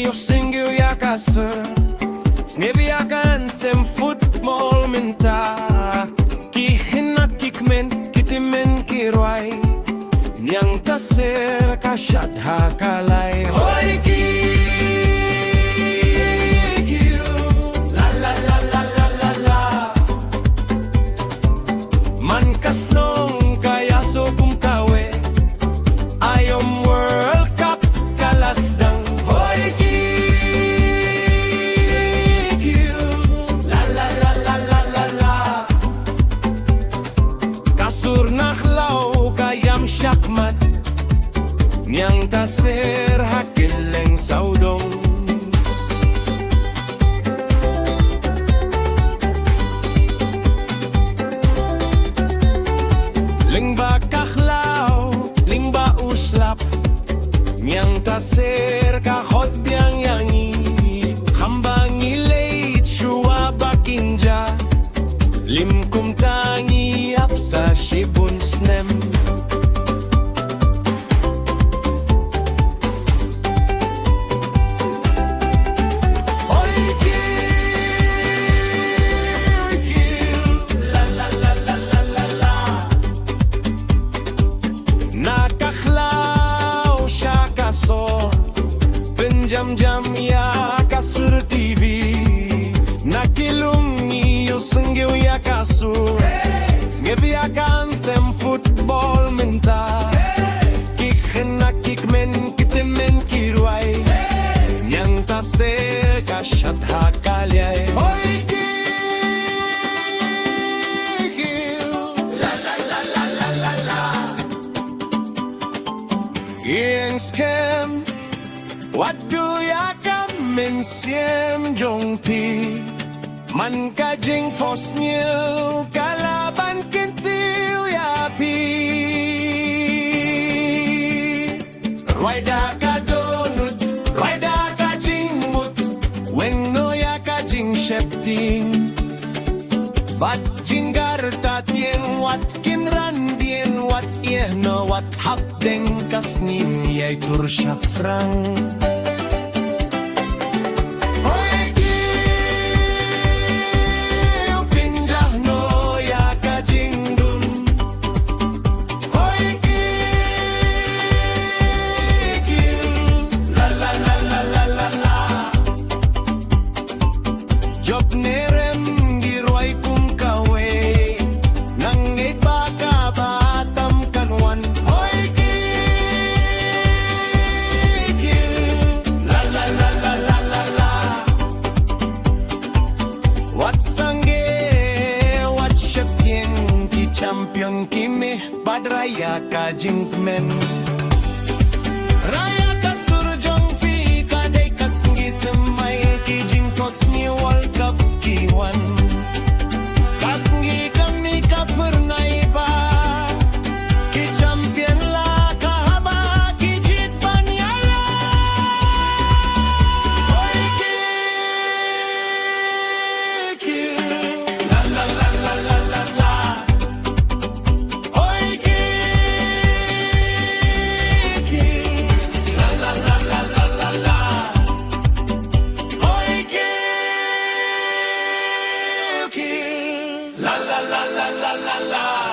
yo singil yakası Snevi yakantem football minta Kihinak kikmen kitimen kirway Niyang taser kasyat hakalay Hoi-kiw La la la la la la la Man kasnong kaya so kumkawe Ayom World Cup kalasdang Hoi-kiw La la la la la la la Kasur nakhlaw kayam syakmat Niyang taser hakileng saudong Lingba kakhlaw, lingba uslap Niyang taser kahot biang yangi Hambang ilait shua bakinja Lim kumtangi apsa shibun snem Jam-jam ya kasur TV Nakilungi yo sengiw ya kasur Sengiw ya kantem football minta Kikhen na kikmen kitimen kirway Yang taser kasyat hakalyay Hoi-kiw La la la la la la la Yang scam What do ya kamen siem jong pi Man ka jing pos niu kalaban kintiu ya pi Rwaida ka donut, rwaida ka jing mut Weng no ya ka jing shepting Bat jingar tatien wat kinrandien wat no wat hap deng kasnin yay tur syafrang Champion kimi bad raya ka jinkmen Raya ka surjong fi ka day kasngit may ki jinkos ni World Cup kiwan Kasngi kami ka pernay ba Ki champion la kahaba ki jit panyaya Hoi-kiw La la la la la la la La la la la la la la